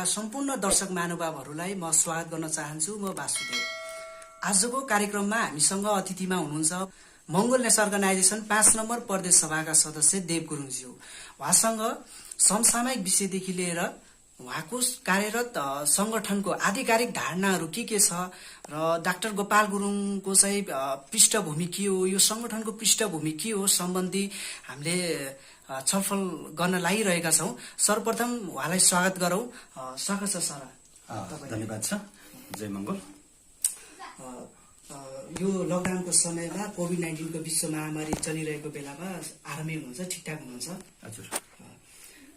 सम्पूर्ण दर्शक महानुभावहरूलाई म स्वागत गर्न चाहन्छु। म वासुदेव। आजको कार्यक्रममा हामीसँग अतिथिमा हुनुहुन्छ मंगोलनेस अर्गनाइजेसन 5 नम्बर प्रदेश सभाका सदस्य देव गुरुङज्यू। उहाँसँग समसामयिक विषयदेखि लिएर उहाँको कार्यरत संगठनको आधिकारिक धारणाहरू के छ र डाक्टर गोपाल गुरुङको चाहिँ पृष्ठभूमि के हो, यो संगठनको पृष्ठभूमि के हो सम्बन्धी हामीले छलफल गर्न लागिरहेका छौं। सर्वप्रथम उहाँलाई स्वागत गरौं। स्वागत छ सर। धन्यवाद छ। जय मंगल। यो लकडाउनको समयमा कोभिड-19 को विश्व महामारी चलिरहेको बेलामा आरामै हुनुहुन्छ, ठिकठाक हुनुहुन्छ? हजुर।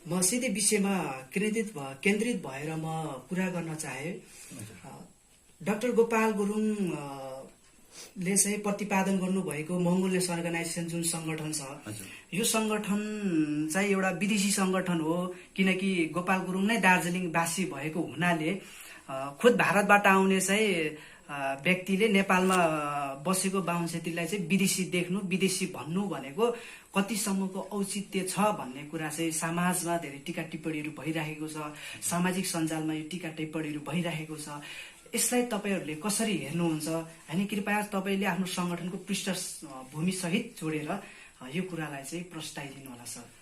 म सिधै विषयमा केन्द्रित भएर म कुरा गर्न चाहे। डाक्टर गोपाल गुरुङले चाहिँ प्रतिपादन गर्नुभएको मंगोलनेस अर्गनाइजेसन जुन संगठन छ, यो संगठन चाहिँ एउटा विदेशी संगठन हो। किनकि गोपाल गुरुङ नै दार्जिलिङ वासी भएको हुनाले खुद भारतबाट आउने चाहिँ व्यक्तिले नेपालमा बसेको बाहुन छेत्रीलाई चाहिँ विदेशी देख्नु, विदेशी भन्नु भनेको कतिसम्मको औचित्य छ भन्ने कुरा चाहिँ समाजमा धेरै टीका टिप्पणीहरू भइरहेको छ। सामाजिक सञ्जालमा यो टीका टिप्पणीहरू भइरहेको छ। यसलाई तपाईहरूले कसरी हेर्नुहुन्छ? हैन, कृपया तपाईले आफ्नो संगठनको पृष्ठभूमि सहित जोडेर यो कुरालाई चाहिँ प्रस्ताइदिनु होला सर।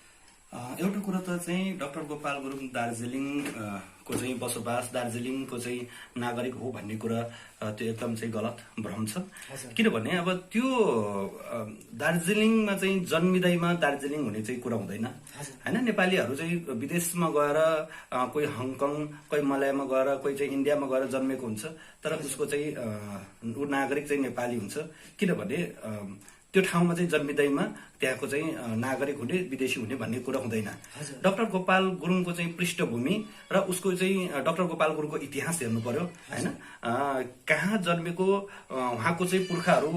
एउटा कुरा त चाहिँ डाक्टर गोपाल गुरुङ दार्जिलिङ को चाहिँ बसोबास, दार्जिलिङको चाहिँ नागरिक हो भन्ने कुरा त्यो एकदम चाहिँ गलत भ्रम छ। किनभने अब त्यो दार्जिलिङमा चाहिँ जन्मिँदैमा दार्जिलिङ हुने चाहिँ कुरा हुँदैन हैन। नेपालीहरू चाहिँ विदेशमा गएर कोही हङकङ, कोही मलयमा गएर, कोही चाहिँ इन्डियामा गएर जन्मेको हुन्छ, तर उसको चाहिँ ऊ नागरिक चाहिँ नेपाली हुन्छ। किनभने त्यो ठाउँमा चाहिँ जन्मिँदैमा त्यहाँको चाहिँ नागरिक हुने, विदेशी हुने भन्ने कुरा हुँदैन। डाक्टर गोपाल गुरुङको चाहिँ पृष्ठभूमि र उसको चाहिँ डाक्टर गोपाल गुरुङको इतिहास हेर्नु पर्यो हैन। कहाँ जन्मेको, उहाँको चाहिँ पुर्खाहरू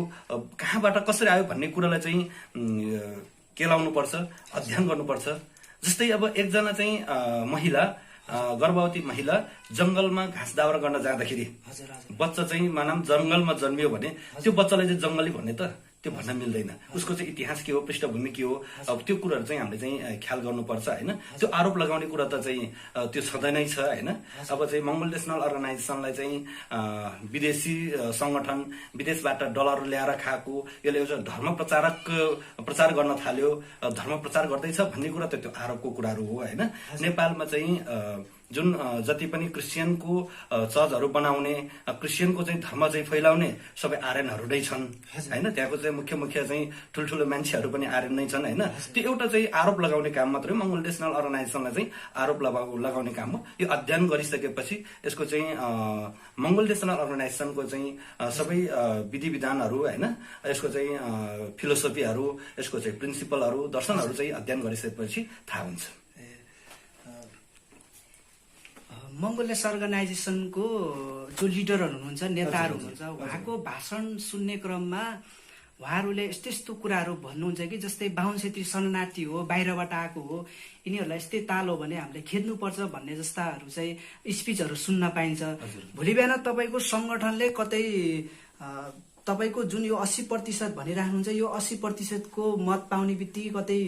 कहाँबाट कसरी आयो भन्ने कुरालाई चाहिँ केलाउनु पर्छ, अध्ययन गर्नुपर्छ। जस्तै अब एकजना चाहिँ महिला, गर्भवती महिला जंगलमा घाँस दाउरा गर्न जाँदाखेरि बच्चा चाहिँ मानम जंगलमा जन्मियो भने त्यो बच्चालाई चाहिँ जंगली भन्ने त त्यो भन्न मिल्दैन। उसको चाहिँ इतिहास के हो, पृष्ठभूमि के हो, अब त्यो कुराहरू चाहिँ हामीले चाहिँ ख्याल गर्नुपर्छ हैन। त्यो आरोप लगाउने कुरा त चाहिँ त्यो छँदै छ हैन। अब चाहिँ मंगोल नेसनल अर्गनाइजेसनलाई चाहिँ विदेशी संगठन, विदेशबाट डलर ल्याएर खाएको, यसले एउटा धर्म प्रचार गर्न थाल्यो, धर्म प्रचार गर्दैछ भन्ने कुरा त त्यो आरोपको कुराहरू हो हैन। नेपालमा चाहिँ जुन जति पनि क्रिस्चियनको चर्चहरू बनाउने, क्रिस्चियनको चाहिँ धर्म चाहिँ फैलाउने सबै आर्यनहरू नै छन् हैन। त्यहाँको चाहिँ मुख्य चाहिँ ठुल्ठुलो मान्छेहरू पनि आर्यन नै छन् हैन। त्यो एउटा चाहिँ आरोप लगाउने काम मात्रै, मंगोल नेसनल अर्गनाइजेसनलाई चाहिँ आरोप लगाउने काम हो। यो अध्ययन गरिसकेपछि यसको चाहिँ मंगोल नेसनल अर्गनाइजेसनको चाहिँ सबै विधि विधानहरू हैन, यसको चाहिँ फिलोसफीहरू, यसको चाहिँ प्रिन्सिपलहरू, दर्शनहरू चाहिँ अध्ययन गरिसकेपछि थाहा हुन्छ। मंगोलनेस अर्गनाइजेसनको जो लिडरहरू हुनुहुन्छ, नेताहरू हुनुहुन्छ, उहाँको भाषण सुन्ने क्रममा उहाँहरूले यस्तो कुराहरू भन्नुहुन्छ कि जस्तै बाहुन छेत्री शरणार्थी हो, बाहिरबाट आएको हो, यिनीहरूलाई यस्तै ताल हो भने हामीले खेद्नुपर्छ भन्ने जस्ताहरू चाहिँ स्पिचहरू सुन्न पाइन्छ। भोलि बिहान तपाईँको संगठनले कतै तपाईको जुन यो 80% भनिराख्नुहुन्छ, यो 80% को मत पाउने बित्तिकै कतै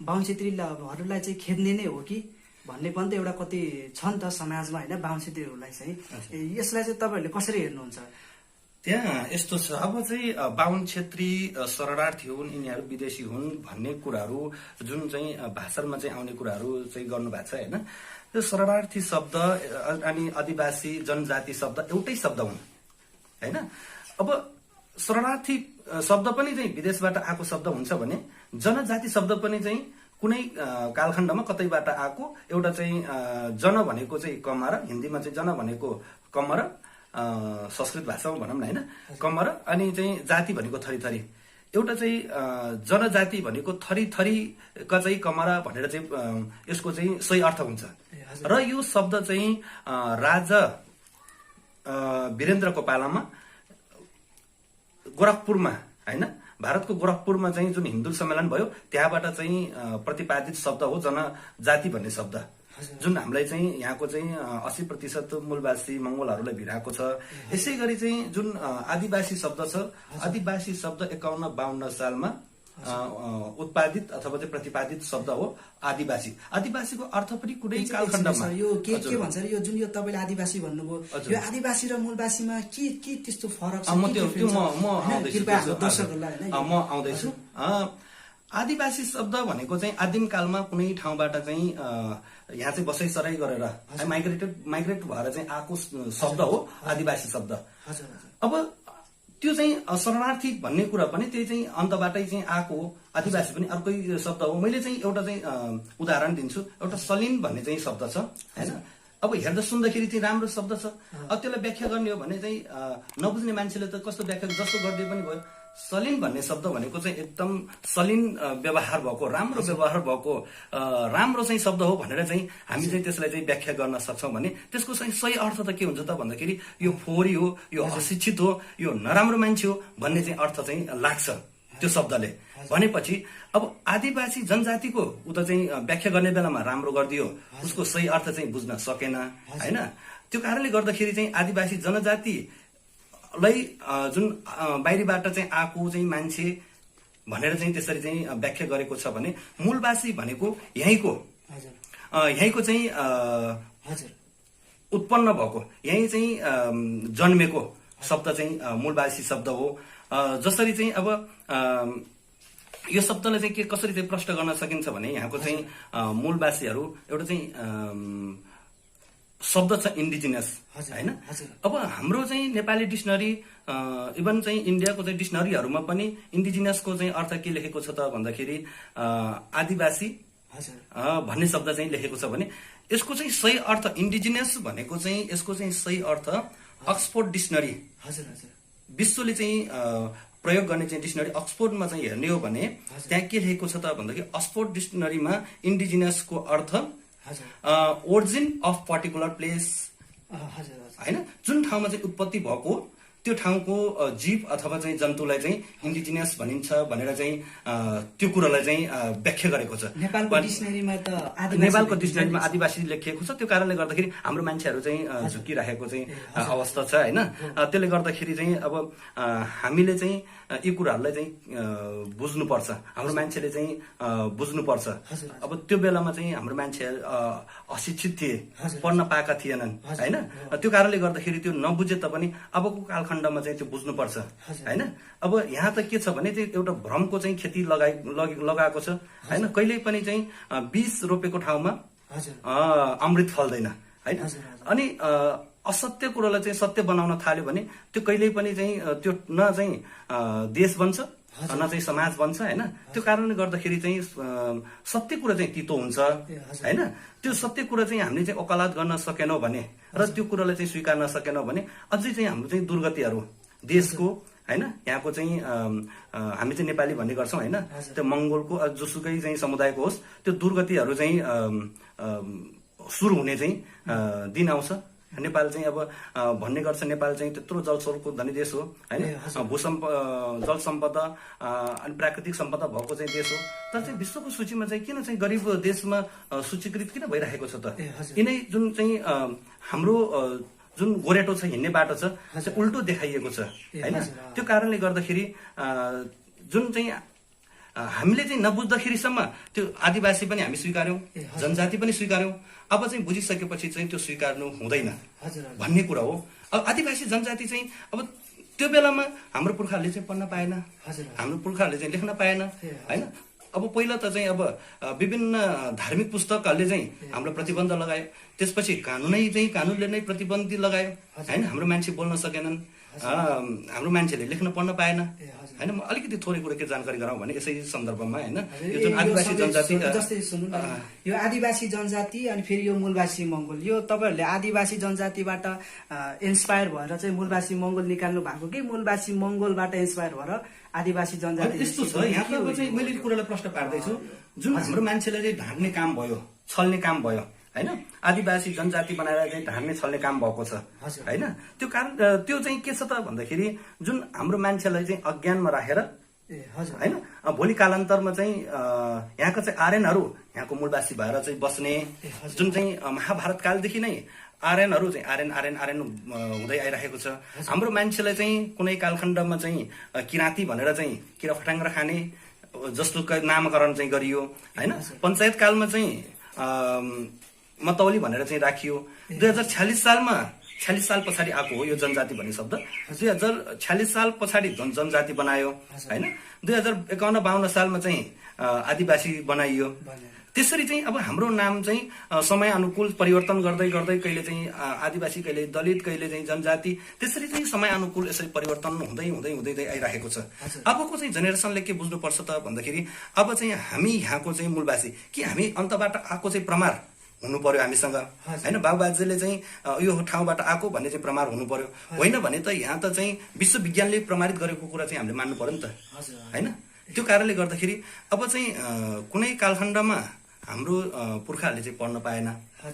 बाहुन छेत्रीहरूलाई चाहिँ खेद्ने नै हो कि भन्ने पनि त एउटा कति छ नि त समाजमा हैन, बाहुन छेत्रीहरूलाई चाहिँ। यसलाई चाहिँ तपाईहरूले कसरी हेर्नुहुन्छ? त्यहाँ यस्तो छ, अब चाहिँ बाहुन छेत्री शरणार्थी हुन्, यिनीहरू विदेशी हुन् भन्ने कुराहरू जुन चाहिँ भाषणमा चाहिँ आउने कुराहरू चाहिँ गर्नुभएको छ हैन। त्यो शरणार्थी शब्द अनि आदिवासी जनजाति शब्द एउटै शब्द हुन् हैन। अब शरणार्थी शब्द पनि चाहिँ विदेशबाट आएको शब्द हुन्छ भने जनजाति शब्द पनि चाहिँ कुनै कालखण्डमा कतैबाट आएको एउटा चाहिँ जन भनेको चाहिँ कमर, हिन्दीमा चाहिँ जन भनेको कमर, संस्कृत भाषामा भनौँ न हैन, कमर, अनि चाहिँ जाति भनेको थरीथरी। एउटा चाहिँ जनजाति भनेको थरीथरीका चाहिँ कमरा भनेर चाहिँ यसको चाहिँ सही अर्थ हुन्छ। र यो शब्द चाहिँ राजा वीरेन्द्रको पालामा गोरखपुरमा हैन, भारतको गोरखपुरमा चाहिँ जुन हिन्दू सम्मेलन भयो त्यहाँबाट चाहिँ प्रतिपादित शब्द हो जनजाति भन्ने शब्द, जुन हामीलाई चाहिँ यहाँको चाहिँ 80% मूलवासी मंगोलहरूलाई भिराएको छ। यसै गरी चाहिँ जुन आदिवासी शब्द छ, आदिवासी शब्द 51-52 सालमा उत्पादित अथवा चाहिँ प्रतिपादित शब्द हो आदिवासी। आदिवासीको अर्थ पनि कुनै कालखण्डमा यो के भन्छ यो जुन यो तपाईँले आदिवासी भन्नुभयो, यो आदिवासी र मूलवासीमा के त्यस्तो फरक छ? म आउँदैछु। आदिवासी शब्द भनेको चाहिँ आदिम कालमा कुनै ठाउँबाट चाहिँ यहाँ चाहिँ बसाइसराई गरेर माइग्रेट भएर चाहिँ आएको शब्द हो आदिवासी शब्द। अब त्यो चाहिँ शरणार्थी भन्ने कुरा पनि त्यही चाहिँ अन्तबाटै चाहिँ आएको हो। आदिवासी पनि अर्कै शब्द हो। मैले चाहिँ एउटा चाहिँ उदाहरण दिन्छु। एउटा सलिन भन्ने चाहिँ शब्द छ हैन। अब हेर्दा सुन्दाखेरि चाहिँ राम्रो शब्द छ। अब त्यसलाई व्याख्या गर्ने हो भने चाहिँ नबुझ्ने मान्छेले त कस्तो व्याख्या जस्तो गर्दै पनि भयो। सलिन भन्ने शब्द भनेको चाहिँ एकदम सलिन व्यवहार भएको, राम्रो व्यवहार भएको, राम्रो चाहिँ शब्द हो भनेर चाहिँ हामी चाहिँ त्यसलाई चाहिँ व्याख्या गर्न सक्छौँ भने त्यसको चाहिँ सही अर्थ त के हुन्छ त भन्दाखेरि यो फोहोरी हो, यो अशिक्षित हो, यो नराम्रो मान्छे हो भन्ने चाहिँ अर्थ चाहिँ लाग्छ त्यो शब्दले। भनेपछि अब आदिवासी जनजातिको उता चाहिँ व्याख्या गर्ने बेलामा राम्रो गरिदियो, उसको सही अर्थ चाहिँ बुझ्न सकेन हैन। त्यो कारणले गर्दाखेरि चाहिँ आदिवासी जनजाति जुन बाहिरबाट चाहिँ आएको चाहिँ मान्छे भनेर चाहिँ त्यसरी चाहिँ व्याख्या गरेको छ भने मूलवासी भनेको यहीँको चाहिँ उत्पन्न भएको, यहीँ चाहिँ जन्मेको शब्द चाहिँ मूलवासी शब्द हो। जसरी चाहिँ अब यो शब्दलाई चाहिँ के कसरी चाहिँ प्रष्ट गर्न सकिन्छ भने यहाँको चाहिँ मूलवासीहरू एउटा चाहिँ शब्द छ इन्डिजिनस हैन। अब हाम्रो चाहिँ नेपाली डिक्सनरी इभन चाहिँ इन्डियाको चाहिँ डिक्सनरीहरूमा पनि इन्डिजिनसको चाहिँ अर्थ के लेखेको छ त भन्दाखेरि आदिवासी भन्ने शब्द चाहिँ लेखेको छ भने यसको चाहिँ सही अर्थ इन्डिजिनस भनेको चाहिँ यसको चाहिँ सही अर्थ अक्सफोर्ड डिक्सनरी विश्वले चाहिँ प्रयोग गर्ने चाहिँ डिक्सनरी अक्सफोर्डमा चाहिँ हेर्ने हो भने त्यहाँ के लेखेको छ त भन्दाखेरि अक्सफोर्ड डिक्सनरीमा इन्डिजिनसको अर्थ ओरिजिन अफ पर्टिकुलर प्लेस हैन। जुन ठाउँमा चाहिँ उत्पत्ति भएको त्यो ठाउँको जीव अथवा चाहिँ जन्तुलाई चाहिँ इन्डिजिनियस भनिन्छ भनेर चाहिँ त्यो कुरालाई चाहिँ व्याख्या गरेको छ। नेपालको डिक्सनरीमा आदिवासी लेखिएको छ। त्यो कारणले गर्दाखेरि हाम्रो मान्छेहरू चाहिँ झुकिराखेको चाहिँ अवस्था छ हैन। त्यसले गर्दाखेरि चाहिँ अब हामीले चाहिँ यी कुराहरूलाई चाहिँ बुझ्नुपर्छ, हाम्रो मान्छेले चाहिँ बुझ्नुपर्छ। अब त्यो बेलामा चाहिँ हाम्रो मान्छेहरू अशिक्षित थिए, पढ्न पाएका थिएनन् हैन। त्यो कारणले गर्दाखेरि त्यो नबुझे तापनि अबको कालखण्डमा चाहिँ त्यो बुझ्नुपर्छ हैन। अब यहाँ त के छ भने चाहिँ एउटा भ्रमको चाहिँ खेती लगाएको छ हैन। कहिल्यै पनि चाहिँ बीज रोपेको ठाउँमा अमृत फल्दैन हैन। अनि असत्य कुरोलाई चाहिँ सत्य बनाउन थाल्यो भने त्यो कहिल्यै पनि चाहिँ त्यो न चाहिँ देश बन्छ न चाहिँ समाज बन्छ हैन। त्यो कारणले गर्दाखेरि चाहिँ सत्य कुरा चाहिँ तितो हुन्छ हैन। त्यो सत्य कुरा चाहिँ हामीले चाहिँ वकालत गर्न सकेनौँ भने र त्यो कुरालाई चाहिँ स्वीकार्न सकेनौँ भने अझै चाहिँ हाम्रो चाहिँ दुर्गतिहरू देशको हैन, यहाँको चाहिँ हामी चाहिँ नेपाली भन्ने गर्छौँ हैन, त्यो मङ्गोलको जोसुकै चाहिँ समुदायको होस् त्यो दुर्गतिहरू चाहिँ सुरु हुने चाहिँ दिन आउँछ। नेपाल चाहिँ अब भन्ने गर्छ नेपाल चाहिँ त्यत्रो जलस्रोतको धनी देश हो हैन, जल सम्पदा अनि प्राकृतिक सम्पदा भएको चाहिँ देश हो। तर चाहिँ विश्वको सूचीमा चाहिँ किन चाहिँ गरिब देशमा सूचीकृत किन भइरहेको छ त? यिनै जुन चाहिँ हाम्रो जुन गोरेटो छ, हिँड्ने बाटो छ, त्यो उल्टो देखाइएको छ हैन। त्यो कारणले गर्दाखेरि जुन चाहिँ हामीले चाहिँ नबुझ्दाखेरिसम्म त्यो आदिवासी पनि हामी स्वीकार्यौं, जनजाति पनि स्वीकार्यौं। अब चाहिँ बुझिसकेपछि चाहिँ त्यो स्वीकार्नु हुँदैन भन्ने कुरा हो। अब आदिवासी जनजाति चाहिँ अब त्यो बेलामा हाम्रो पुर्खाहरूले चाहिँ पढ्न पाएन, हाम्रो पुर्खाहरूले चाहिँ लेख्न पाएन हैन। अब पहिला त चाहिँ अब विभिन्न धार्मिक पुस्तकहरूले चाहिँ हाम्रो प्रतिबन्ध लगायो, त्यसपछि कानुनले नै प्रतिबन्ध लगायो हैन। हाम्रो मान्छे बोल्न सकेनन्, हाम्रो मान्छेले लेख्न पढ्न पाएन हैन। म अलिकति थोरै कुरा के जानकारी गराउँ भने यसै सन्दर्भमा हैन, यो जुन आदिवासी जनजाति जस्तै सुन्नु न, यो आदिवासी जनजाति अनि फेरि यो मूलवासी मङ्गोल, यो तपाईहरुले आदिवासी जनजातिबाट इन्स्पायर भएर चाहिँ मूलवासी मङ्गोल निकाल्नु भएको कि मूलवासी मङ्गोलबाट इन्स्पायर भएर आदिवासी जनजाति? यस्तो छ, यहाँ त चाहिँ मैले कुरालाई प्रश्न पार्दैछु। जुन हाम्रो मान्छेले चाहिँ ढाक्ने काम भयो, छल्ने काम भयो हैन, आदिवासी जनजाति बनाएर चाहिँ ढाक्ने छल्ने काम भएको छ हैन। त्यो कारण त्यो चाहिँ के छ त भन्दाखेरि जुन हाम्रो मान्छेलाई चाहिँ अज्ञानमा राखेर हैन, भोलि कालान्तरमा चाहिँ यहाँको चाहिँ आर्यनहरू यहाँको मूलवासी भएर चाहिँ बस्ने, जुन चाहिँ महाभारत कालदेखि नै आर्यनहरू चाहिँ आर्यन हुँदै आइरहेको छ। हाम्रो मान्छेलाई चाहिँ कुनै कालखण्डमा चाहिँ किराँती भनेर चाहिँ किरा फटाङ्ग्रा खाने जस्तो नामकरण चाहिँ गरियो हैन। पञ्चायत कालमा चाहिँ मतौली भनेर चाहिँ राखियो। 2046 सालमा 46 साल पछाडि आएको हो यो जनजाति भन्ने शब्द। 2046 साल पछाडि जनजाति बनायो हैन। 2051-52 सालमा चाहिँ आदिवासी बनाइयो। त्यसरी चाहिँ अब हाम्रो नाम चाहिँ समय अनुकूल परिवर्तन गर्दै गर्दै कहिले चाहिँ आदिवासी, कहिले दलित, कहिले चाहिँ जनजाति, त्यसरी चाहिँ समय अनुकूल यसरी परिवर्तन हुँदै हुँदै हुँदै आइरहेको छ। अबको चाहिँ जेनेरेसनले के बुझ्नुपर्छ त भन्दाखेरि अब चाहिँ हामी यहाँको चाहिँ मूलवासी कि हामी अन्तबाट आएको चाहिँ प्रमाण हुनु पर्यो हामीसँग हैन। बाबुबाजेले चाहिँ यो ठाउँबाट आएको भन्ने चाहिँ प्रमाण हुनु पर्यो। होइन भने त यहाँ त चाहिँ विश्वविज्ञानले प्रमाणित गरेको कुरा चाहिँ हामीले मान्नु पर्यो नि त हैन। त्यो कारणले गर्दाखेरि अब चाहिँ कुनै कालखण्डमा हाम्रो पुर्खाहरूले चाहिँ पढ्न पाएन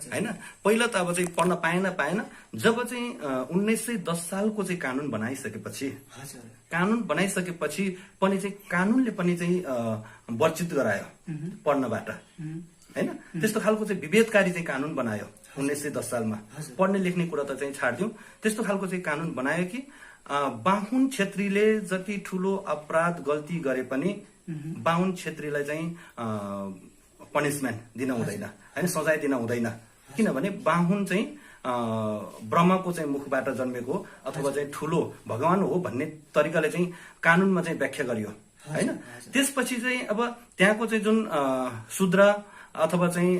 हैन। पहिला त अब चाहिँ पढ्न पाएन। जब चाहिँ 1910 सालको चाहिँ कानुन बनाइसकेपछि पनि चाहिँ कानुनले पनि चाहिँ वर्जित गरायो पढ्नबाट हैन। त्यस्तो खालको चाहिँ विभेदकारी चाहिँ कानुन बनायो 1910 सालमा। पढ्ने लेख्ने कुरा त चाहिँ छाड्दिउँ। त्यस्तो खालको चाहिँ कानुन बनायो कि बाहुन क्षेत्रीले जति ठुलो अपराध गल्ती गरे पनि बाहुन क्षेत्रीलाई चाहिँ पनिसमेन्ट दिन हुँदैन हैन, सजाय दिन हुँदैन। किनभने बाहुन चाहिँ ब्रह्मको चाहिँ मुखबाट जन्मेको अथवा चाहिँ ठुलो भगवान हो भन्ने तरिकाले चाहिँ कानुनमा चाहिँ व्याख्या गरियो हैन। त्यसपछि चाहिँ अब त्यहाँको चाहिँ जुन शूद्र अथवा चाहिँ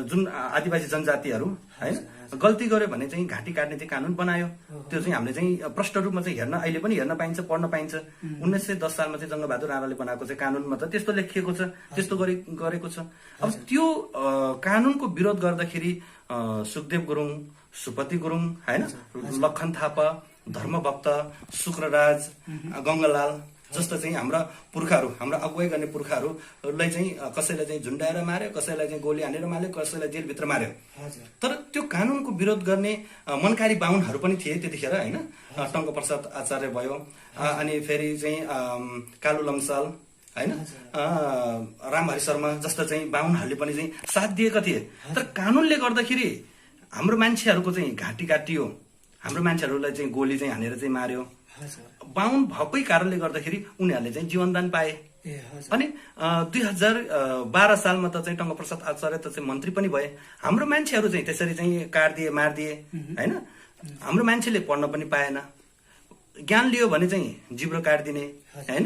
जुन आदिवासी जनजातिहरू हैन गल्ती गर्यो भने चाहिँ घाँटी काट्ने चाहिँ कानुन बनायो। त्यो चाहिँ हामीले चाहिँ प्रष्ट रूपमा चाहिँ हेर्न अहिले पनि हेर्न पाइन्छ, पढ्न पाइन्छ। 1910 सालमा चाहिँ जङ्गबहादुर राणाले बनाएको चाहिँ कानुनमा त त्यस्तो लेखिएको छ, त्यस्तो गरेको छ। अब त्यो कानुनको विरोध गर्दाखेरि सुखदेव गुरुङ, सुपति गुरुङ हैन, लखन थापा, धर्मभक्त, शुक्रराज, गङ्गालाल जस्तो चाहिँ हाम्रा पुर्खाहरू, हाम्रा अगुवाई गर्ने पुर्खाहरूलाई चाहिँ कसैलाई चाहिँ झुन्डाएर मार्यो, कसैलाई चाहिँ गोली हानेर मार्यो, कसैलाई जेलभित्र मार्यो। तर त्यो कानुनको विरोध गर्ने मनकारी बाहुनहरू पनि थिए त्यतिखेर हैन। टङ्कप्रसाद आचार्य भयो, अनि फेरि चाहिँ कालु लम्साल हैन, रामहरि शर्मा जस्तो चाहिँ बाहुनहरूले पनि चाहिँ साथ दिएका थिए। तर कानुनले गर्दाखेरि हाम्रो मान्छेहरूको चाहिँ घाँटी काटियो, हाम्रो मान्छेहरूलाई चाहिँ गोली चाहिँ हानेर चाहिँ मार्यो। बाहुन भएकै कारणले गर्दाखेरि उनीहरूले चाहिँ जीवनदान पाए। अनि 2012 सालमा त चाहिँ टङ्कप्रसाद आचार्य त चाहिँ मन्त्री पनि भए। हाम्रो मान्छेहरू चाहिँ त्यसरी चाहिँ काटिदिए, मारिदिए हैन। हाम्रो मान्छेले पढ्न पनि पाएन। ज्ञान लियो भने चाहिँ जिब्रो काटिदिने हैन,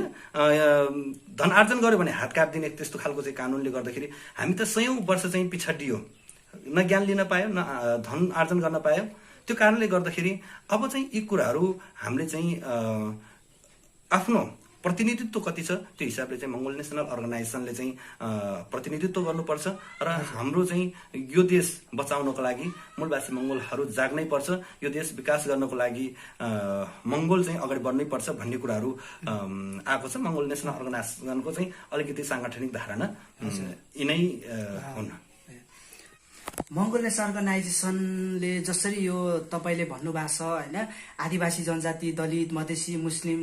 धन आर्जन गर्यो भने हात काटिदिने, त्यस्तो खालको चाहिँ कानुनले गर्दाखेरि हामी त 100 वर्ष चाहिँ पिछडियो। न ज्ञान लिन पायो, न धन आर्जन गर्न पायो। त्यो कारणले गर्दाखेरि अब चाहिँ यी कुराहरू हामीले चाहिँ आफ्नो प्रतिनिधित्व कति छ त्यो हिसाबले चाहिँ मङ्गोल नेसनल अर्गनाइजेसनले चाहिँ प्रतिनिधित्व गर्नुपर्छ। र हाम्रो चाहिँ यो देश बचाउनको लागि मूलवासी मङ्गोलहरू जाग्नै पर्छ, यो देश विकास गर्नको लागि मङ्गोल चाहिँ अगाडि बढ्नै पर्छ भन्ने कुराहरू आएको छ। मङ्गोल नेसनल अर्गनाइजेसनको चाहिँ अलिकति साङ्गठनिक धारणा यिनै हुन्। मङ्गोल नेसनल अर्गनाइजेसनले जसरी यो तपाईँले भन्नुभएको छ होइन, आदिवासी जनजाति, दलित, मधेसी, मुस्लिम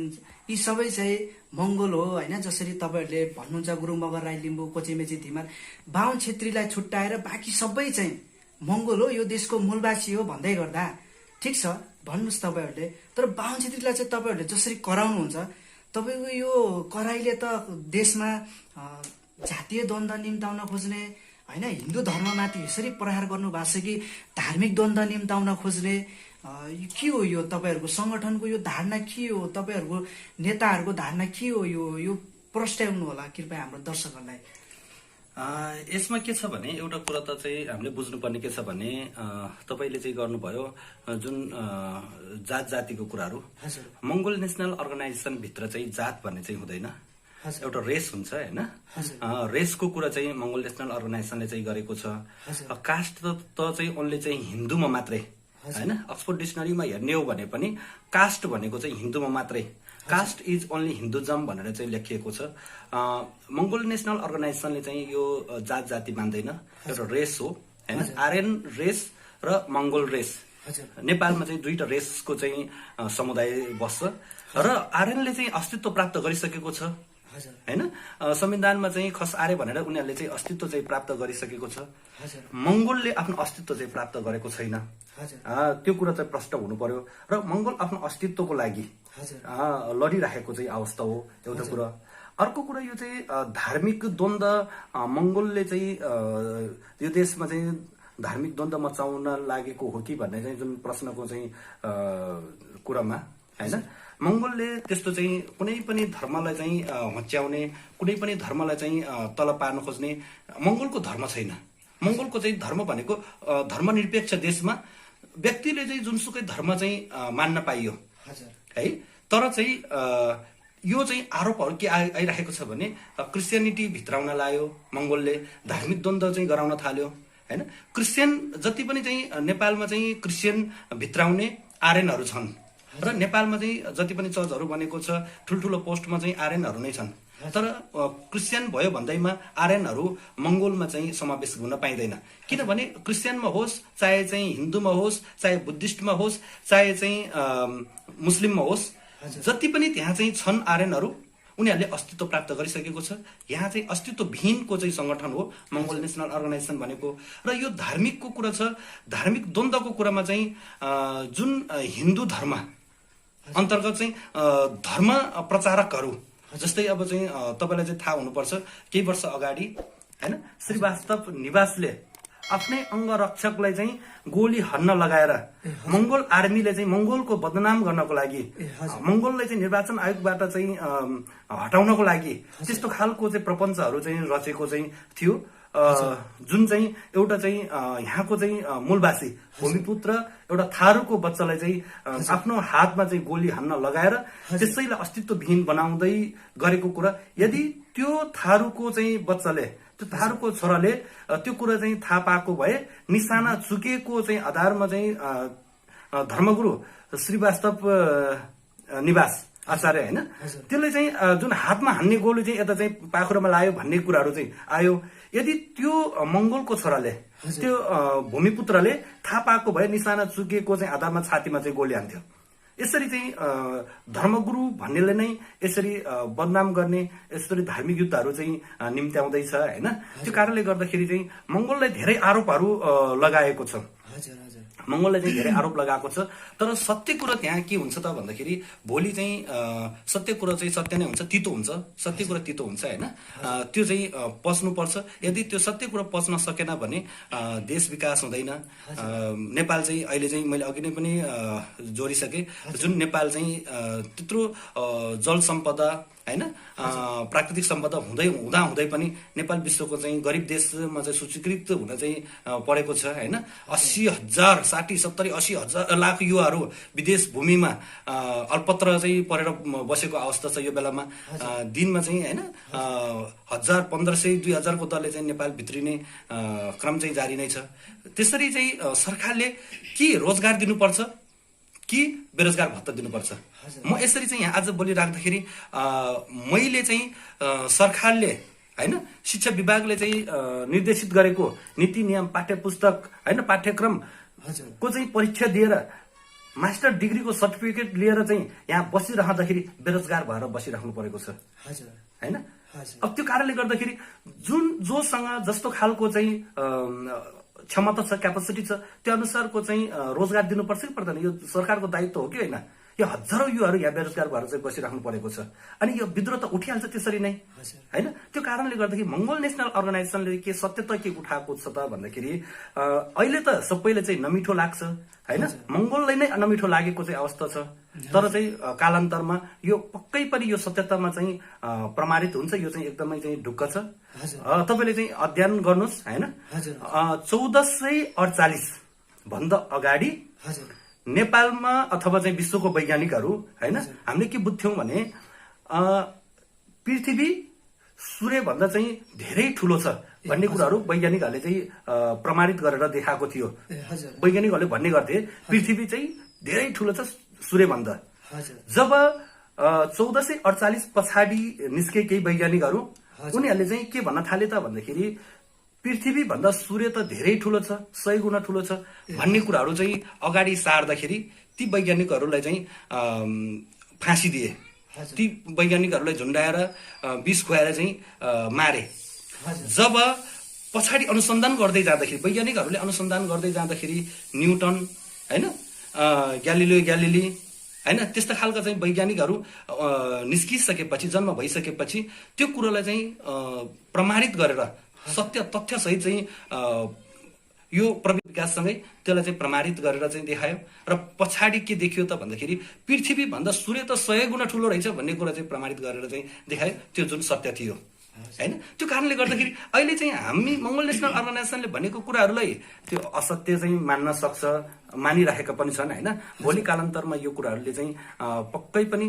यी सबै चाहिँ मङ्गोल हो होइन। जसरी तपाईँहरूले भन्नुहुन्छ गुरुङ, मगर, राई, लिम्बू, कोचेमेची, धिमाल, बाहुन क्षेत्रीलाई छुट्याएर बाँकी सबै चाहिँ मङ्गोल हो, यो देशको मूलवासी हो भन्दै गर्दा ठिक छ भन्नुहोस् तपाईँहरूले। तर बाहुन क्षेत्रीलाई चाहिँ तपाईँहरूले जसरी कराउनुहुन्छ, तपाईँको यो कराइले त देशमा जातीय द्वन्द्व निम्ताउन खोज्ने होइन, हिन्दू धर्ममाथि यसरी प्रहार गर्नु भएको छ कि धार्मिक द्वन्द्व निम्ताउन खोज्ने के हो? यो तपाईँहरूको सङ्गठनको यो धारणा के हो? तपाईँहरूको नेताहरूको धारणा के हो? यो प्रस्ट्याउनु होला कृपया हाम्रो दर्शकहरूलाई। यसमा के छ भने एउटा कुरा त चाहिँ हामीले बुझ्नुपर्ने के छ भने तपाईँले चाहिँ गर्नुभयो जुन जात जातिको कुराहरू। मङ्गोल नेसनल अर्गनाइजेसनभित्र चाहिँ जात भन्ने चाहिँ हुँदैन, एउटा रेस हुन्छ होइन। रेसको कुरा चाहिँ मङ्गोल नेसनल अर्गनाइजेसनले चाहिँ गरेको छ। कास्ट त चाहिँ ओन्ली चाहिँ हिन्दूमा मात्रै होइन। अक्सफोर्ड डिक्सनरीमा हेर्ने हो भने पनि कास्ट भनेको चाहिँ हिन्दूमा मात्रै, कास्ट इज ओन्ली हिन्दुजम भनेर चाहिँ लेखिएको छ। मङ्गोल नेसनल अर्गनाइजेसनले चाहिँ यो जात जाति मान्दैन, एउटा रेस हो होइन। आर्यन रेस र मङ्गोल रेस, नेपालमा चाहिँ दुईटा रेसको चाहिँ समुदाय बस्छ र आर्यनले चाहिँ अस्तित्व प्राप्त गरिसकेको छ होइन। संविधानमा चाहिँ खस आर्य भनेर उनीहरूले चाहिँ अस्तित्व चाहिँ प्राप्त गरिसकेको छ। मङ्गोलले आफ्नो अस्तित्व चाहिँ प्राप्त गरेको छैन, त्यो कुरा चाहिँ प्रष्ट हुनु पर्यो। र मङ्गोल आफ्नो अस्तित्वको लागि लडिराखेको चाहिँ अवस्था हो एउटा कुरा। अर्को कुरा यो चाहिँ धार्मिक द्वन्द्व मंगोलले चाहिँ यो देशमा चाहिँ धार्मिक द्वन्द्व मचाउन लागेको हो कि भन्ने चाहिँ जुन प्रश्नको चाहिँ कुरामा हैन मंगोलले त्यस्तो चाहिँ कुनै पनि धर्मलाई चाहिँ हच्याउने कुनै पनि धर्मलाई चाहिँ तल पार्न खोज्ने मंगोलको धर्म छैन। मंगोलको चाहिँ धर्म भनेको धर्मनिरपेक्ष देशमा व्यक्तिले चाहिँ जुनसुकै धर्म चाहिँ मान्न पाइयो है। तर चाहिँ यो चाहिँ आरोपहरू के आइरहेको छ भने क्रिस्चियनिटी भित्राउन लायो मंगोलले, धार्मिक द्वन्द्व चाहिँ गराउन थाल्यो हैन। क्रिस्चियन जति पनि चाहिँ नेपालमा चाहिँ क्रिस्चियन भित्राउने आर्यनहरू छन् र नेपालमा चाहिँ जति पनि चर्चहरू बनेको छ ठुल्ठुलो पोस्टमा चाहिँ आर्यनहरू नै छन्। तर क्रिस्चियन भयो भन्दैमा आर्यनहरू मंगोलमा चाहिँ समावेश हुन पाइँदैन, किनभने क्रिस्चियनमा होस् चाहे चाहिँ हिन्दूमा होस् चाहे बुद्धिस्टमा होस् चाहे चाहिँ मुस्लिममा होस्, जति पनि त्यहाँ चाहिँ छन् आर्यनहरू उनीहरूले अस्तित्व प्राप्त गरिसकेको छ। यहाँ चाहिँ अस्तित्वविहीनको चाहिँ संगठन हो मंगोल नेसनल अर्गनाइजेसन भनेको। र यो धार्मिकको कुरा छ, धार्मिक द्वन्द्वको कुरामा चाहिँ जुन हिन्दू धर्म अन्तर्गत चाहिँ धर्म प्रचारकहरू जस्तै अब चाहिँ तपाईलाई चाहिँ थाहा हुनुपर्छ केही वर्ष अगाडि हैन श्रीवास्तव निवासले आफ्नै अंगरक्षकलाई चाहिँ गोली हान्न लगाएर मंगोल आर्मीले चाहिँ मंगोलको बदनाम गर्नको लागि मंगोललाई चाहिँ निर्वाचन आयोगबाट चाहिँ हटाउनको लागि त्यस्तो खालको चाहिँ प्रपञ्चहरू चाहिँ रचेको चाहिँ थियो, जुन चाहिँ एउटा चाहिँ यहाँको चाहिँ मूलवासी भूमिपुत्र एउटा थारूको बच्चालाई चाहिँ आफ्नो हातमा चाहिँ गोली हान्न लगाएर त्यसैलाई अस्तित्वविहीन बनाउँदै गरेको कुरा। यदि त्यो थारूको चाहिँ बच्चाले, त्यो थारूको छोराले त्यो कुरा चाहिँ थाहा पाएको भए निशाना चुकेको चाहिँ आधारमा चाहिँ धर्मगुरु श्रीवास्तव निवास आचार्य हैन त्यसले चाहिँ जुन हातमा हान्ने गोली चाहिँ यता चाहिँ पाखुरामा लायो भन्ने कुराहरू चाहिँ आयो। यदि त्यो मंगोलको छोराले, त्यो भूमिपुत्रले थाहा पाएको भए निशाना चुकेको चाहिँ आधारमा छातीमा चाहिँ गोली हान्थ्यो। यसरी चाहिँ धर्मगुरु भन्नेले नै यसरी बदनाम गर्ने, यसरी धार्मिक युद्धहरू चाहिँ निम्त्याउँदैछ हैन। त्यो कारणले गर्दाखेरि चाहिँ मंगोललाई धेरै आरोपहरू लगाएको छ, मंगोलले चाहिँ धेरै आरोप लगाएको छ। तर सत्य कुरा त्यहाँ के हुन्छ त भन्दाखेरि भोलि चाहिँ सत्य कुरा चाहिँ सत्य नै हुन्छ, तितो हुन्छ, सत्य कुरा तितो हुन्छ हैन। त्यो चाहिँ पच्नुपर्छ। यदि त्यो सत्य कुरा पच्न सकेन भने देश विकास हुँदैन। नेपाल चाहिँ अहिले चाहिँ मैले अघि नै पनि जोडिसके, जुन नेपाल चाहिँ त्यत्रो जल सम्पदा हैन प्राकृतिक सम्पदा हुँदै पनि नेपाल विश्वको चाहिँ गरिब देशमा चाहिँ सूचीकृत हुन चाहिँ परेको छ हैन। 80,000 60 70 80,000 लाख युवाहरू विदेश भूमिमा अल्पत्र चाहिँ परेर बसेको अवस्था छ। यो बेलामा दिनमा चाहिँ हैन 1000 1500 2000 को दरले चाहिँ नेपाल भित्रिने क्रम चाहिँ जारी नै छ। त्यसरी चाहिँ सरकारले के रोजगार दिनुपर्छ कि बेरोजगार भत्ता दिनुपर्छ। म यसरी चाहिँ यहाँ आज बोलिराख्दाखेरि मैले चाहिँ सरकारले हैन शिक्षा विभागले चाहिँ निर्देशित गरेको नीति नियम पाठ्य पुस्तक हैन पाठ्यक्रम को चाहिँ परीक्षा दिएर मास्टर डिग्रीको सर्टिफिकेट लिएर चाहिँ यहाँ बसिरहँदाखेरि बेरोजगार भएर बसिराख्नु परेको छ हैन। अब त्यो कारणले गर्दाखेरि जुन जोसँग जस्तो खालको चाहिँ क्षमता छ, क्यापासिटी छ, त्यो अनुसारको चाहिँ रोजगार दिनुपर्छ कि पर्दैन, यो सरकारको दायित्व हो कि होइन। यो हजारौं युवाहरू यहाँ बेरोजगार भएर चाहिँ बसिराख्नु परेको छ। अनि यो विद्रोह त उठिहाल्छ त्यसरी नै हैन। त्यो कारणले गर्दाखेरि मंगोल नेसनल अर्गनाइजेसनले के सत्य त के उठाएको छ त भन्दाखेरि अहिले त सबैले चाहिँ नमिठो लाग्छ हैन, मंगोललाई नै नमिठो लागेको चाहिँ अवस्था छ। तर चाहिँ कालान्तरमा यो पक्कै पनि यो सत्यतामा चाहिँ प्रमाणित हुन्छ। यो चाहिँ एकदमै चाहिँ ढुक्क छ। तपाईले चाहिँ अध्ययन गर्नुस् हैन। 1448 भन्दा अगाडि नेपालमा अथवा चाहिँ विश्वको वैज्ञानिकहरू हैन हामीले के बुझ्थ्यौं भने पृथ्वी सूर्य भन्दा चाहिँ धेरै ठूलो छ भन्ने कुराहरू वैज्ञानिकहरूले चाहिँ प्रमाणित गरेर देखाएको थियो। वैज्ञानिकहरूले भन्ने गर्थे पृथ्वी चाहिँ धेरै ठूलो छ सूर्य भन्दा। जब 1448 पछाडि निस्के केही वैज्ञानिकहरू उनीहरूले चाहिँ के भन्न थाले त भन्दाखेरि पृथ्वी भन्दा सूर्य त धेरै ठूलो छ, 100 गुणा ठूलो छ भन्ने कुराहरू चाहिँ अगाडि सार्दाखेरि ती वैज्ञानिकहरूलाई चाहिँ फाँसी दिए। ती वैज्ञानिकहरूलाई झुन्डाएर विष खुवाएर चाहिँ मारे। जब पछाडि अनुसन्धान गर्दै जाँदाखेरि वैज्ञानिकहरूले अनुसन्धान गर्दै जाँदाखेरि न्युटन हैन ग्यालिलियो ग्यालिली होइन त्यस्ता खालका चाहिँ वैज्ञानिकहरू निस्किसकेपछि जन्म भइसकेपछि त्यो कुरोलाई चाहिँ प्रमाणित गरेर सत्य तथ्यसहित चाहिँ यो प्रविधि विकाससँगै त्यसलाई चाहिँ प्रमाणित गरेर चाहिँ देखायो र पछाडि के देखियो त भन्दाखेरि पृथ्वीभन्दा सूर्य त 100 गुणा ठुलो रहेछ भन्ने कुरा चाहिँ प्रमाणित गरेर चाहिँ देखायो त्यो जुन सत्य थियो होइन। त्यो कारणले गर्दाखेरि अहिले चाहिँ हामी मङ्गोल नेसनल अर्गनाइजेसनले भनेको कुराहरूलाई त्यो असत्य चाहिँ मान्न सक्छ, मानिराखेका पनि छन् होइन। भोलि कालान्तरमा यो कुराहरूले चाहिँ पक्कै पनि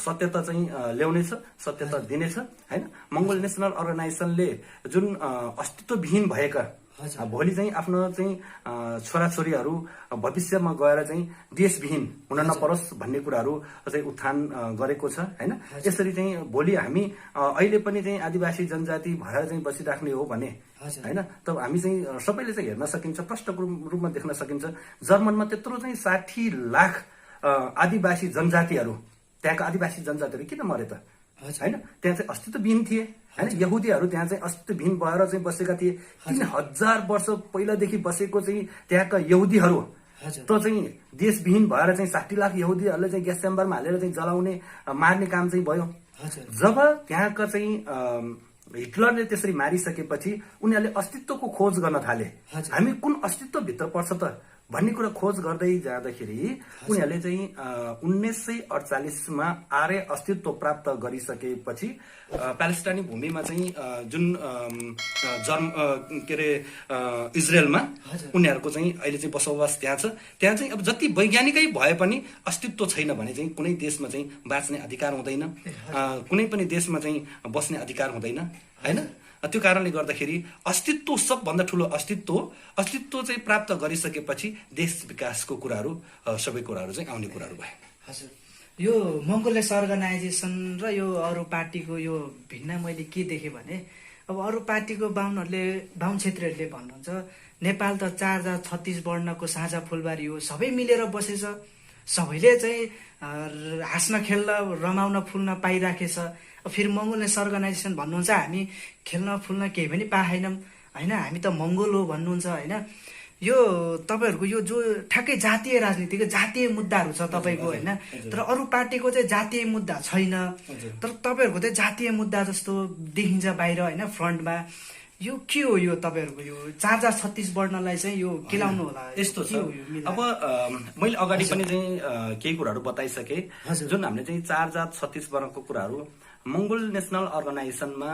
सत्यता चाहिँ ल्याउनेछ, सत्यता दिनेछ होइन। मङ्गोल नेसनल अर्गनाइजेसनले जुन अस्तित्वविहीन भएका भोलि चाहिँ आफ्नो चाहिँ छोराछोरीहरू भविष्यमा गएर चाहिँ देशविहीन हुन नपरोस् भन्ने कुराहरू चाहिँ उत्थान गरेको छ होइन। यसरी चाहिँ भोलि हामी अहिले पनि चाहिँ आदिवासी जनजाति भएर चाहिँ बसिराख्ने हो भने होइन त हामी चाहिँ सबैले चाहिँ हेर्न सकिन्छ, प्रष्ट रूपमा देख्न सकिन्छ। जर्मनमा त्यत्रो चाहिँ 60 लाख आदिवासी जनजातिहरू, त्यहाँका आदिवासी जनजातिहरू किन मरे त होइन। त्यहाँ चाहिँ अस्तित्वविहीन थिए होइन। यहुदीहरू त्यहाँ चाहिँ अस्तित्वविहीन भएर चाहिँ बसेका थिए। 3000 वर्ष पहिलादेखि बसेको चाहिँ त्यहाँका यहुदीहरू त चाहिँ देशविहीन भएर चाहिँ 60 लाख यहुदीहरूले चाहिँ ग्यास च्याम्बरमा हालेर चाहिँ जलाउने मार्ने काम चाहिँ भयो। जब त्यहाँका चाहिँ हिटलरले त्यसरी मारिसकेपछि उनीहरूले अस्तित्वको खोज गर्न थाले। हामी कुन अस्तित्वभित्र पर्छ त भन्ने कुरा खोज गर्दै जाँदाखेरि उनीहरूले चाहिँ 1948मा आर्य अस्तित्व प्राप्त गरिसकेपछि प्यालेस्टाइनी भूमिमा चाहिँ जुन के अरे इजरायलमा उनीहरूको चाहिँ अहिले चाहिँ बसोबास त्यहाँ छ। त्यहाँ चाहिँ अब जति वैज्ञानिकै भए पनि अस्तित्व छैन भने चाहिँ कुनै देशमा चाहिँ बाँच्ने अधिकार हुँदैन, कुनै पनि देशमा चाहिँ बस्ने अधिकार हुँदैन होइन। त्यो कारणले गर्दाखेरि अस्तित्व सबभन्दा ठुलो अस्तित्व चाहिँ प्राप्त गरिसकेपछि देश विकासको कुराहरू सबै कुराहरू चाहिँ आउने कुराहरू भए। हजुर, यो मङ्गोलेस अर्गनाइजेसन र यो अरू पार्टीको यो भिन्न मैले के देखेँ भने अब अरू पार्टीको बाहुन छेत्रीहरूले भन्नुहुन्छ नेपाल त 4036 वर्णको साझा फुलबारी हो, सबै मिलेर बसेछ, सबैले चाहिँ हाँस्न खेल्न रमाउन फुल्न पाइराखेछ। फेरि मङ्गोलेस अर्गनाइजेसन भन्नुहुन्छ हामी खेल्न फुल्न केही पनि पाएनौँ होइन, हामी त मङ्गोल हो भन्नुहुन्छ होइन। यो तपाईँहरूको यो जो ठ्याक्कै जातीय राजनीतिको जातीय मुद्दाहरू छ तपाईँको होइन, तर अरू पार्टीको चाहिँ जातीय मुद्दा छैन, तर तपाईँहरूको चाहिँ जातीय मुद्दा जस्तो देखिन्छ बाहिर होइन फ्रन्टमा। यो के हो यो तपाईँहरूको यो 4036 वर्णलाई चाहिँ यो केलाउनु होला? यस्तो छ, अब मैले अगाडि पनि चाहिँ केही कुराहरू बताइसकेँ। जुन हामीले चाहिँ 4036 वर्णको कुराहरू मङ्गोल नेसनल अर्गनाइजेसनमा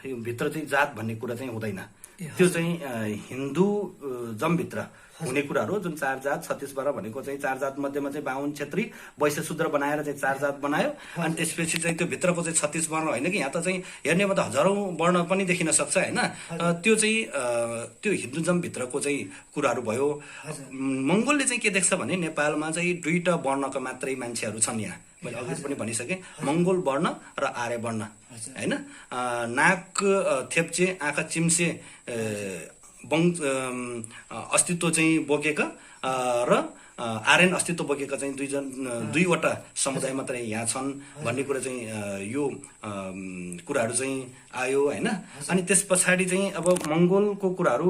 यो भित्र चाहिँ जात भन्ने कुरा चाहिँ हुँदैन। त्यो चाहिँ हिन्दू जमभित्र हुने कुराहरू जुन 4 जात 36 वर्ण भनेको चाहिँ 4 जात मध्येमा चाहिँ बाहुन छेत्री वैश्य शूद्र बनाएर चाहिँ 4 जात बनायो। अनि त्यसपछि चाहिँ त्यो भित्रको चाहिँ 36 वर्ण होइन कि यहाँ त चाहिँ हेर्ने त हजारौं वर्ण पनि देखिन सक्छ होइन। त्यो चाहिँ त्यो हिन्दुजम भित्रको चाहिँ कुराहरू भयो। मङ्गोलले चाहिँ के देख्छ भने नेपालमा चाहिँ 2टा वर्णका मात्रै मान्छेहरू छन्। यहाँ मैले अघि पनि भनिसकेँ, मङ्गोल वर्ण र आर्य वर्ण होइन। नाक थेप्चे आँखा चिम्से अस्तित्व चाहिँ बोकेका र आर्यन अस्तित्व बोकेका चाहिँ दुईवटा समुदाय मात्रै यहाँ छन् भन्ने कुरा चाहिँ यो कुराहरू चाहिँ आयो होइन। अनि त्यस पछाडि चाहिँ अब मङ्गोलको कुराहरू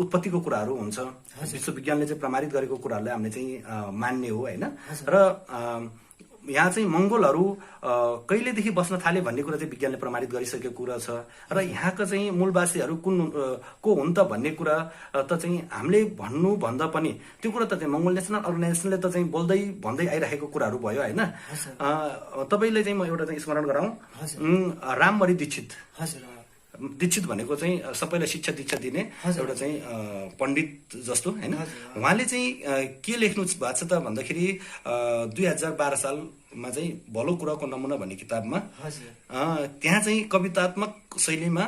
उत्पत्तिको कुराहरू हुन्छ, विश्वविज्ञानले चाहिँ प्रमाणित गरेको कुराहरूलाई हामीले चाहिँ मान्ने हो होइन। र यहाँ चाहिँ मङ्गोलहरू कहिलेदेखि बस्न थाले भन्ने कुरा चाहिँ विज्ञानले प्रमाणित गरिसकेको कुरा छ। र यहाँका चाहिँ मूलवासीहरू को हुन् त भन्ने कुरा त चाहिँ हामीले भन्नुभन्दा पनि त्यो कुरा त चाहिँ मङ्गोल नेसनल अर्गनाइजेसनले त चाहिँ भन्दै आइरहेको कुराहरू भयो होइन। तपाईँले चाहिँ म एउटा चाहिँ स्मरण गराउँ, राममणि दीक्षित भनेको चाहिँ सबैलाई शिक्षा दीक्षा दिने एउटा चाहिँ पण्डित जस्तो होइन। उहाँले चाहिँ के लेख्नु भएको छ त भन्दाखेरि 2012 सालमा चाहिँ भलो कुराको नमुना भन्ने किताबमा त्यहाँ चाहिँ कवितात्मक शैलीमा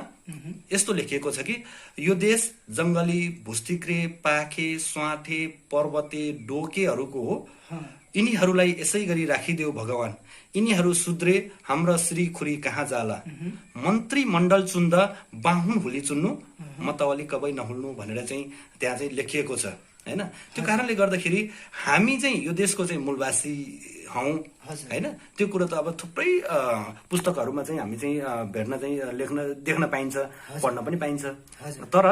यस्तो लेखिएको छ कि यो देश जङ्गली भुस्तिक्रे पाखे स्वाथे पर्वते डोकेहरूको हो, यिनीहरूलाई यसै गरी राखिदेऊ भगवान, यिनीहरू सुध्रे हाम्रा श्री खुरी कहाँ जाला, मन्त्री मण्डल चुन्दा बाहुन हुली चुन्नु मतवली कबै नहुल्नु भनेर चाहिँ त्यहाँ चाहिँ लेखिएको छ होइन। त्यो कारणले गर्दाखेरि हामी चाहिँ यो देशको चाहिँ मूलवासी हौँ होइन। त्यो कुरो त अब थुप्रै पुस्तकहरूमा चाहिँ हामी चाहिँ भेट्न चाहिँ देख्न पाइन्छ, पढ्न पनि पाइन्छ। तर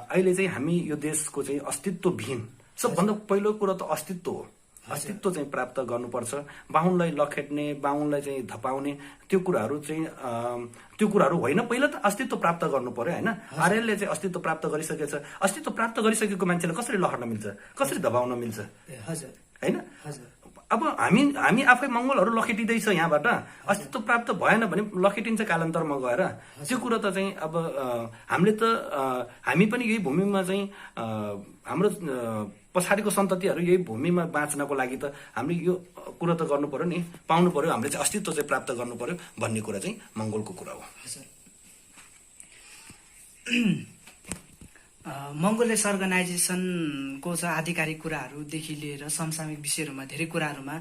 अहिले चाहिँ हामी यो देशको चाहिँ अस्तित्वविहीन, सबभन्दा पहिलो कुरो त अस्तित्व हो अस्तित्व चाहिँ प्राप्त गर्नुपर्छ। बाहुनलाई लखेट्ने, बाहुनलाई चाहिँ धपाउने त्यो कुराहरू होइन। पहिला त अस्तित्व प्राप्त गर्नु पर्यो होइन। आर्यले चाहिँ अस्तित्व प्राप्त गरिसकेछ। अस्तित्व प्राप्त गरिसकेको मान्छेले कसरी लहर्न मिल्छ, कसरी दबाउन मिल्छ होइन? अब हामी आफै मंगोलहरू लखेटिँदैछ यहाँबाट। अस्तित्व प्राप्त भएन भने लखेटिन्छ कालान्तरमा गएर। त्यो कुरो त चाहिँ अब हामी पनि यही भूमिमा चाहिँ हाम्रो पछाडिको सन्ततिहरू यही भूमिमा बाँच्नको लागि त हामीले यो कुरो त गर्नु पर्यो नि, पाउनु पर्यो। हामीले चाहिँ अस्तित्व चाहिँ प्राप्त गर्नु पर्यो भन्ने कुरा चाहिँ मंगोलको कुरा हो। मंगोलियस अर्गनाइजेसनको चाहिँ आधिकारिक कुराहरूदेखि लिएर समसामयिक विषयहरूमा धेरै कुराहरूमा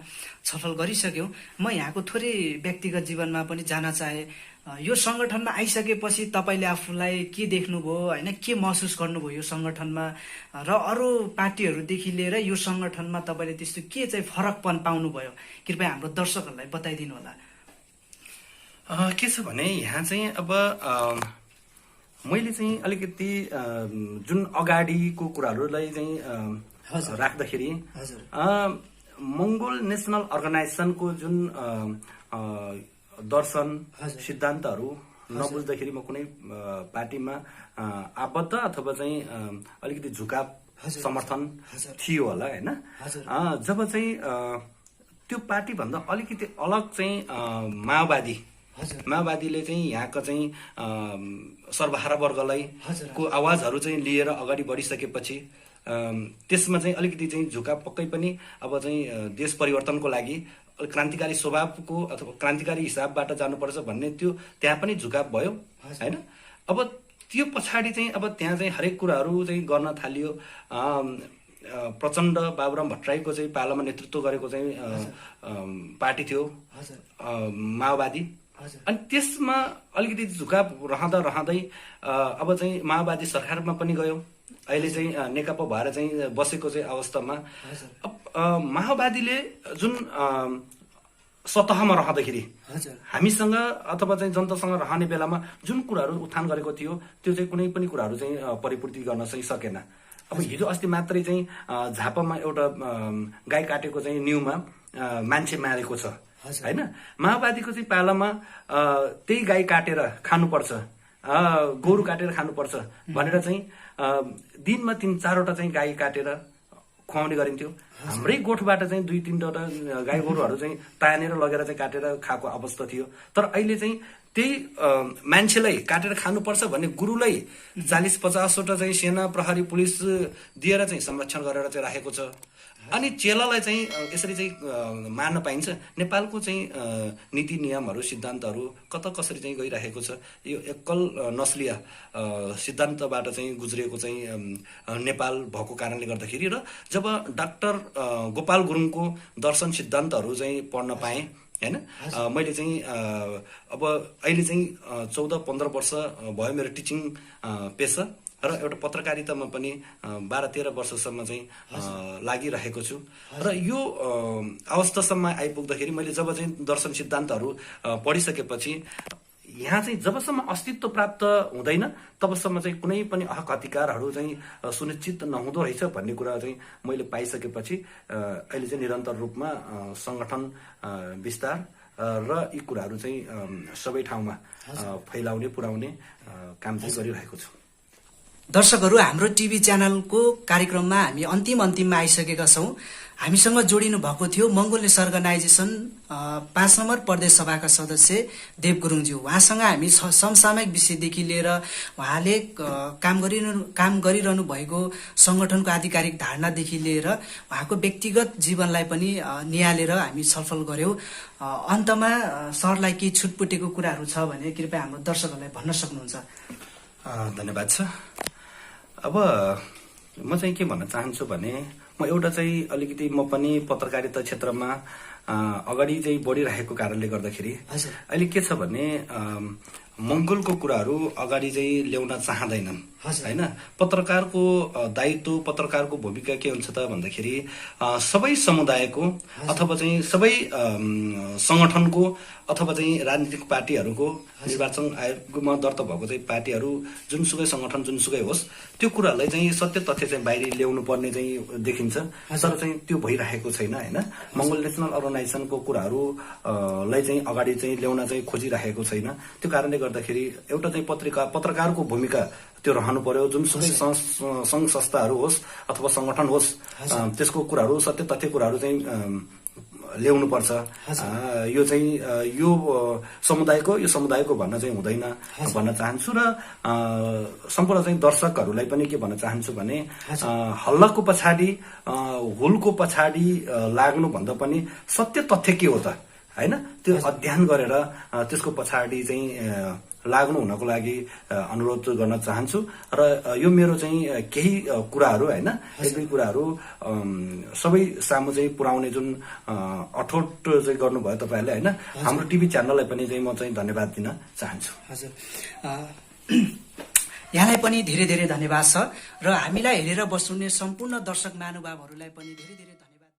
छलफल गरिसक्यौँ। म यहाँको थोरै व्यक्तिगत जीवनमा पनि जान चाहे। यो संगठनमा आइसकेपछि तपाईँले आफूलाई के देख्नुभयो होइन, के महसुस गर्नुभयो यो संगठनमा, र अरू पार्टीहरूदेखि लिएर यो संगठनमा तपाईँले त्यस्तो के चाहिँ फरकपन पाउनुभयो? कृपया हाम्रो दर्शकहरूलाई बताइदिनु होला। के छ भने यहाँ चाहिँ अब मैले चाहिँ अलिकति जुन अगाडिको कुराहरूलाई चाहिँ राख्दाखेरि मंगोल नेसनल अर्गनाइजेसनको जुन दर्शन सिद्धान्तहरू नबुझ्दाखेरि म कुनै पार्टीमा आबद्ध अथवा चाहिँ अलिकति झुकाव समर्थन थियो होला होइन। जब चाहिँ त्यो पार्टी भन्दा अलिकति अलग चाहिँ माओवादीले चाहिँ यहाँका चाहिँ सर्वहारा वर्गलाई को आवाजहरू चाहिँ लिएर अगाडि बढिसकेपछि त्यसमा चाहिँ अलिकति चाहिँ झुकाव पक्कै पनि अब चाहिँ देश परिवर्तनको लागि क्रान्तिकारी स्वभावको अथवा क्रान्तिकारी हिसाबबाट जानुपर्छ भन्ने त्यो त्यहाँ पनि झुकाव भयो होइन। अब त्यो पछाडि चाहिँ अब त्यहाँ चाहिँ हरेक कुराहरू चाहिँ गर्न थालियो। प्रचण्ड बाबुराम भट्टराईको चाहिँ पालामा नेतृत्व गरेको चाहिँ पार्टी थियो माओवादी। अनि त्यसमा अलिकति झुकाव रहँदै अब चाहिँ माओवादी सरकारमा पनि गयो। अहिले चाहिँ नेकपा भएर चाहिँ बसेको चाहिँ अवस्थामा अब माओवादीले जुन सतहमा रहँदाखेरि हामीसँग अथवा चाहिँ जनतासँग रहने बेलामा जुन कुराहरू उत्थान गरेको थियो त्यो चाहिँ कुनै पनि कुराहरू चाहिँ परिपूर्ति गर्न चाहिँ सकेन। अब हिजो अस्ति मात्रै चाहिँ झापामा एउटा गाई काटेको चाहिँ न्युमा मान्छे मारेको छ होइन। माओवादीको चाहिँ पालामा त्यही गाई काटेर खानुपर्छ, गोरु काटेर खानुपर्छ भनेर चाहिँ दिनमा 3-4वटा चाहिँ गाई काटेर खुवाउने गरिन्थ्यो। हाम्रै गोठबाट चाहिँ 2-3वटा गाई गोरुहरू चाहिँ तानेर लगेर चाहिँ काटेर खाएको अवस्था थियो। तर अहिले चाहिँ त्यही मान्छेलाई काटेर खानुपर्छ भन्ने गुरुलाई 40-50वटा चाहिँ सेना प्रहरी पुलिस दिएर चाहिँ संरक्षण गरेर चाहिँ राखेको छ। अनि चेलालाई चाहिँ यसरी चाहिँ मार्न पाइन्छ? नेपालको चाहिँ नीति नियमहरू सिद्धान्तहरू कता कसरी चाहिँ गइरहेको छ? यो एकल नस्लिया सिद्धान्तबाट चाहिँ गुज्रिएको चाहिँ नेपाल भएको कारणले गर्दाखेरि र जब डाक्टर गोपाल गुरुङको दर्शन सिद्धान्तहरू चाहिँ पढ्न पाएँ होइन। मैले चाहिँ अब अहिले चाहिँ 14-15 वर्ष भयो मेरो टिचिङ पेसा र एउटा पत्रकारितामा पनि 12-13 वर्षसम्म चाहिँ लागिरहेको छु। र यो अवस्थासम्म आइपुग्दाखेरि मैले जब चाहिँ दर्शन सिद्धान्तहरू पढिसकेपछि यहाँ चाहिँ जबसम्म अस्तित्व प्राप्त हुँदैन तबसम्म चाहिँ कुनै पनि हक अधिकारहरू चाहिँ सुनिश्चित नहुँदो रहेछ भन्ने कुरा चाहिँ मैले पाइसकेपछि अहिले चाहिँ निरन्तर रूपमा संगठन विस्तार र यी कुराहरू चाहिँ सबै ठाउँमा फैलाउने पुर्याउने काम चाहिँ गरिरहेको छु। दर्शकहरू, हाम्रो टिभी च्यानलको कार्यक्रममा हामी अन्तिममा आइसकेका छौँ। हामीसँग जोडिनु भएको थियो मंगोलियस अर्गनाइजेसन 5 नम्बर प्रदेश सभाका सदस्य देव गुरुङज्यू। उहाँसँग हामी समसामयिक विषयदेखि लिएर उहाँले काम गरिरहनु भएको संगठनको आधिकारिक धारणादेखि लिएर उहाँको व्यक्तिगत जीवनलाई पनि निहालेर हामी छलफल गर्यौं। अन्तमा सरलाई केही छुटपुटेको कुराहरू छ भने कृपया हाम्रो दर्शकहरूलाई भन्न सक्नुहुन्छ? धन्यवाद छ। अब म चाहिँ के भन्न चाहन्छु भने म एउटा चाहिँ अलिकति म पनि पत्रकारिता क्षेत्रमा अगाडि चाहिँ बढिरहेको कारणले गर्दाखेरि अहिले के छ भने मंगोलको कुराहरू अगाडि चाहिँ ल्याउन चाहँदैनन्। हजुर। होइन पत्रकारको दायित्व पत्रकारको भूमिका के हुन्छ त भन्दाखेरि सबै समुदायको अथवा चाहिँ सबै संगठनको अथवा चाहिँ राजनीतिक पार्टीहरूको निर्वाचन आयोगमा दर्ता भएको चाहिँ पार्टीहरू जुनसुकै संगठन जुनसुकै होस् त्यो कुराहरूलाई चाहिँ सत्य तथ्य चाहिँ बाहिर ल्याउनु पर्ने चाहिँ देखिन्छ तर चाहिँ त्यो भइरहेको छैन होइन मङ्गोल नेसनल अर्गनाइजेसनको कुराहरू लाई चाहिँ अगाडि चाहिँ ल्याउन चाहिँ खोजिरहेको छैन त्यो कारणले गर्दाखेरि एउटा चाहिँ पत्रकारको भूमिका त्यो रहनु पर्यो जुनसुकै सङ्घ संस्थाहरू होस् अथवा संगठन होस् त्यसको कुराहरू सत्य तथ्य कुराहरू चाहिँ ल्याउनु पर्छ यो चाहिँ यो समुदायको भन्न चाहिँ हुँदैन भन्न चाहन्छु र सम्पूर्ण चाहिँ दर्शकहरूलाई पनि के भन्न चाहन्छु भने हल्लाको पछाडि हुलको पछाडि लाग्नुभन्दा पनि सत्य तथ्य के हो त होइन त्यो अध्ययन गरेर त्यसको पछाडि चाहिँ लाग्नु हुनको लागि अनुरोध गर्न चाहन्छु र यो मेरो चाहिँ केही कुराहरू होइन एक दुई कुराहरू सबै सामु चाहिँ पुर्याउने जुन अठोट चाहिँ गर्नुभयो तपाईँहरूले होइन हाम्रो टिभी च्यानललाई पनि चाहिँ म चाहिँ धन्यवाद दिन चाहन्छु। हजुर यहाँलाई पनि धेरै धेरै धन्यवाद छ र हामीलाई हेरेर बस्नुहुने सम्पूर्ण दर्शक महानुभावहरूलाई पनि धेरै धेरै धन्यवाद।